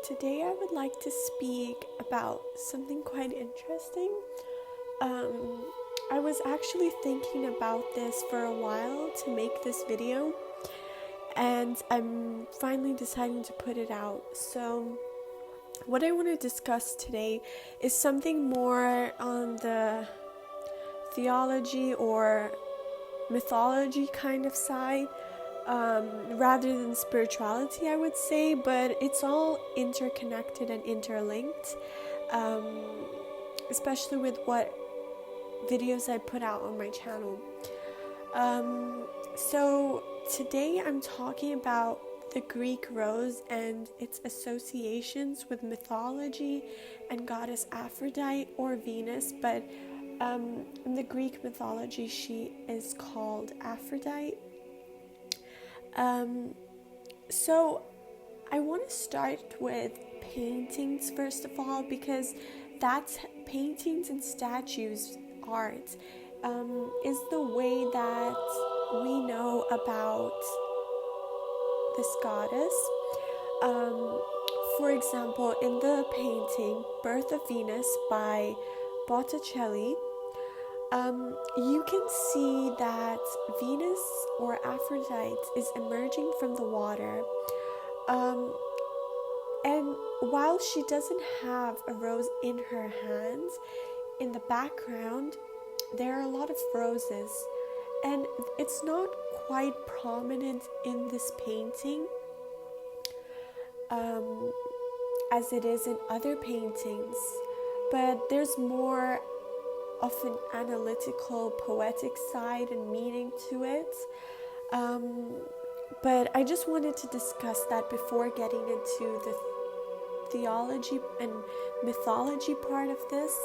Today I would like to speak about something quite interesting. I was actually thinking about this for a while to make this video, and I'm finally deciding to put it out. So what I want to discuss today is something more on the theology or mythology kind of side, rather than spirituality, I would say, but it's all interconnected and interlinked, especially with what videos I put out on my channel. So today I'm talking about the Greek rose and its associations with mythology and goddess Aphrodite or Venus, but in the Greek mythology she is called Aphrodite. So I want to start with paintings first of all, because that's paintings and statues art is the way that we know about this goddess. For example, in the painting Birth of Venus by Botticelli, you can see that Venus or Aphrodite is emerging from the water, and while she doesn't have a rose in her hands, in the background there are a lot of roses, and it's not quite prominent in this painting as it is in other paintings, but there's more of an analytical, poetic side and meaning to it. But I just wanted to discuss that before getting into the theology and mythology part of this.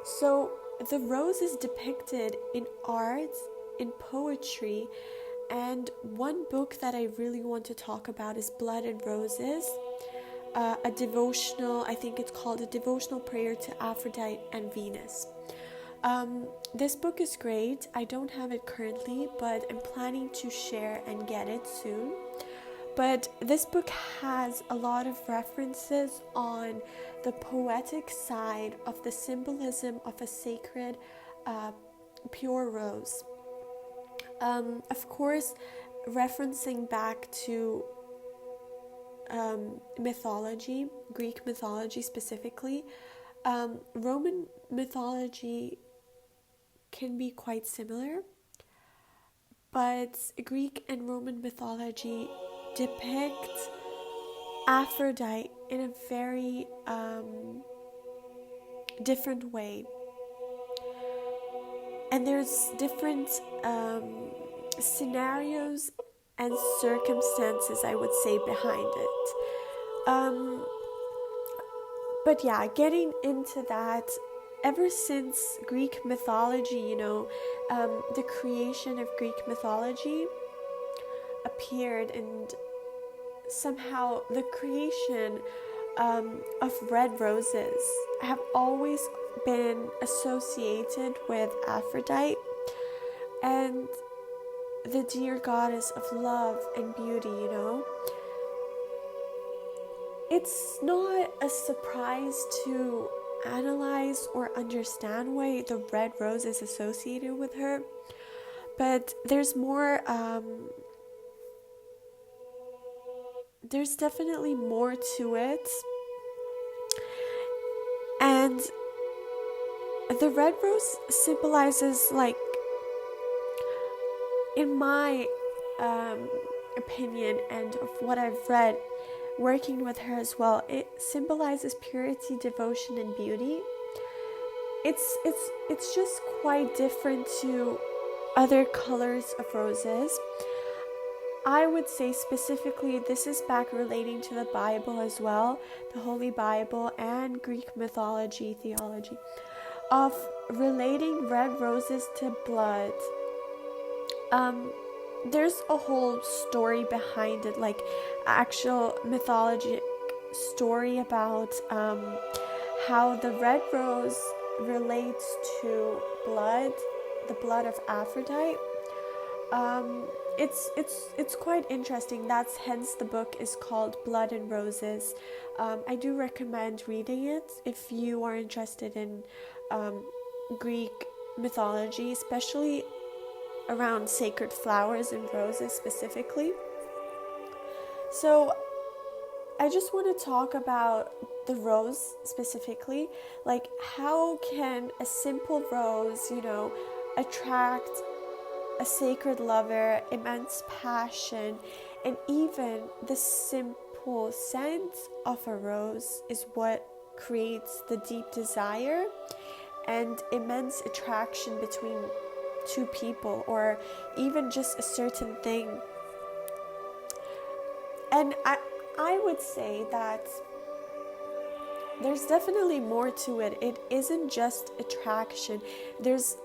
So the rose is depicted in art, in poetry, and one book that I really want to talk about is Blood and Roses, a devotional, I think it's called A Devotional Prayer to Aphrodite and Venus. This book is great. I don't have it currently, but I'm planning to share and get it soon. But this book has a lot of references on the poetic side of the symbolism of a sacred, pure rose. Of course, referencing back to mythology, Greek mythology specifically, Roman mythology can be quite similar, but Greek and Roman mythology depict Aphrodite in a very different way, and there's different scenarios and circumstances, I would say, behind it. But yeah, getting into that, ever since Greek mythology, the creation of Greek mythology appeared, and somehow the creation of red roses have always been associated with Aphrodite and the dear goddess of love and beauty, It's not a surprise to analyze or understand why the red rose is associated with her, but there's more, there's definitely more to it. And the red rose symbolizes, like, in my opinion and of what I've read working with her as well, it symbolizes purity, devotion, and beauty. It's just quite different to other colors of roses. I would say specifically this is back relating to the Bible as well, the Holy Bible and Greek mythology, theology, of relating red roses to blood. There's a whole story behind it, like actual mythologic story about how the red rose relates to blood, the blood of Aphrodite. It's quite interesting. That's hence the book is called Blood and Roses. I do recommend reading it if you are interested in Greek mythology, especially around sacred flowers and roses specifically. So I just want to talk about the rose specifically. Like, how can a simple rose, attract a sacred lover, immense passion, and even the simple scent of a rose is what creates the deep desire and immense attraction between two people, or even just a certain thing. And I would say that there's definitely more to it. It isn't just attraction. There's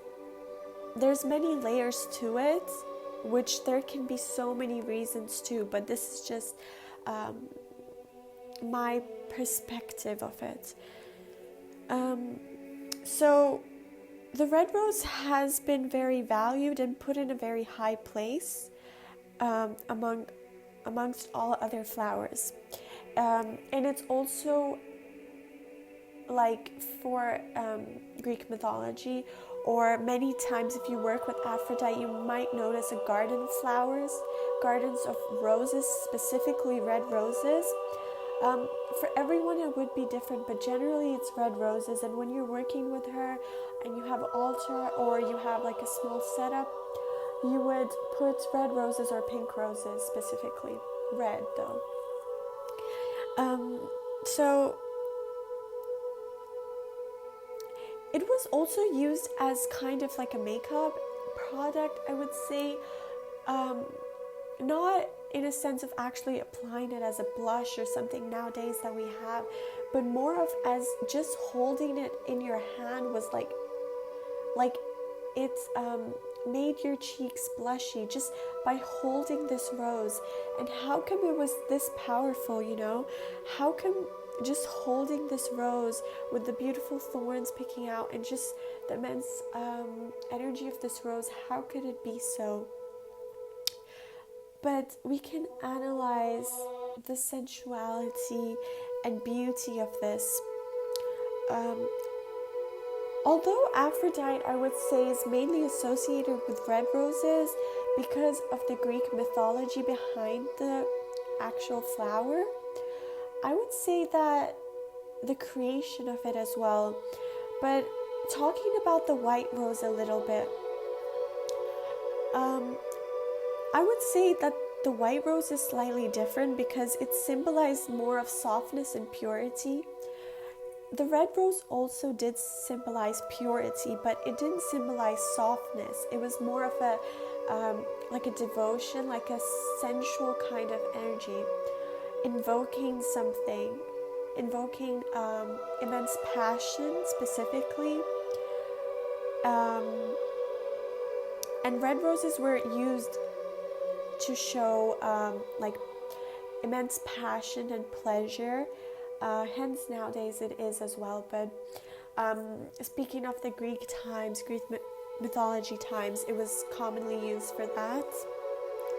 many layers to it, which there can be so many reasons to, but this is just my perspective of it. So the red rose has been very valued and put in a very high place amongst all other flowers. And it's also like for Greek mythology, or many times if you work with Aphrodite, you might notice a garden of flowers, gardens of roses, specifically red roses. For everyone it would be different, but generally it's red roses. And when you're working with her and you have an altar or you have like a small setup, you would put red roses or pink roses, specifically red though. So it was also used as kind of like a makeup product, I would say. Not in a sense of actually applying it as a blush or something nowadays that we have, but more of as just holding it in your hand was like it made your cheeks blushy just by holding this rose. And how come it was this powerful, How come just holding this rose with the beautiful thorns picking out and just the immense energy of this rose, how could it be so? But we can analyze the sensuality and beauty of this. Although Aphrodite, I would say, is mainly associated with red roses because of the Greek mythology behind the actual flower, I would say that the creation of it as well. But talking about the white rose a little bit, I would say that the white rose is slightly different because it symbolized more of softness and purity. The red rose also did symbolize purity, but it didn't symbolize softness. It was more of a like a devotion, like a sensual kind of energy, invoking something, invoking immense passion specifically. And red roses were used to show like immense passion and pleasure. Hence nowadays it is as well. But speaking of the Greek times, Greek mythology times, it was commonly used for that,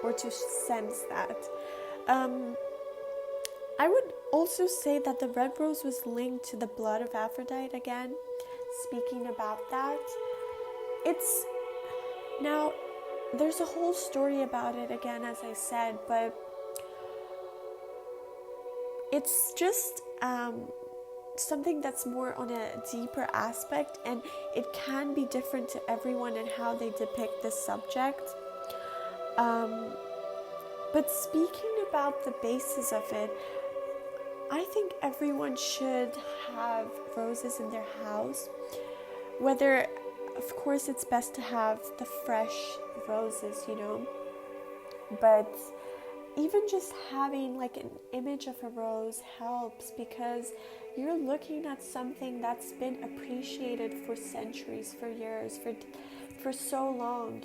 or to sense that. I would also say that the red rose was linked to the blood of Aphrodite again. Speaking about that, now there's a whole story about it again, as I said, but it's just something that's more on a deeper aspect, and it can be different to everyone in how they depict this subject. But speaking about the basis of it, I think everyone should have roses in their house. Whether, of course, it's best to have the fresh roses, but even just having like an image of a rose helps, because you're looking at something that's been appreciated for centuries, for years, for so long,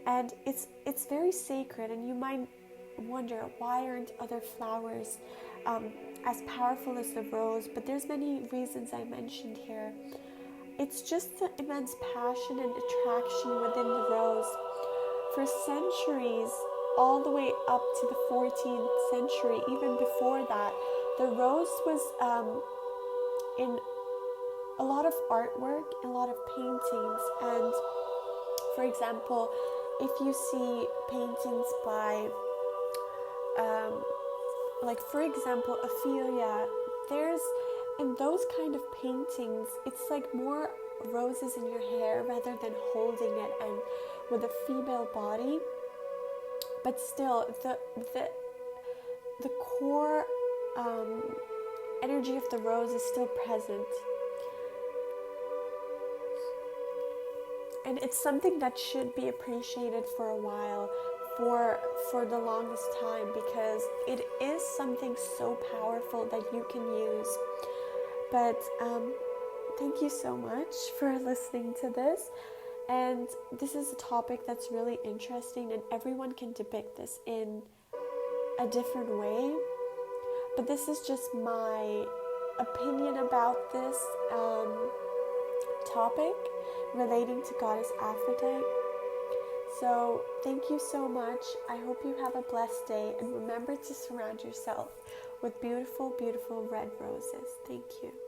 and it's very sacred. And you might wonder, why aren't other flowers as powerful as the rose? But there's many reasons I mentioned here. It's just the immense passion and attraction within the rose. for centuries, all the way up to the 14th century, even before that, the rose was in a lot of artwork, a lot of paintings. And for example, if you see paintings by like for example Ophelia, there's in those kind of paintings, it's like more roses in your hair rather than holding it and with a female body, but still the core energy of the rose is still present. And it's something that should be appreciated for a while, for the longest time, because it is something so powerful that you can use. But thank you so much for listening to this. And this is a topic that's really interesting, and everyone can depict this in a different way. But this is just my opinion about this topic relating to goddess Aphrodite. So thank you so much. I hope you have a blessed day, and remember to surround yourself with beautiful, beautiful red roses. Thank you.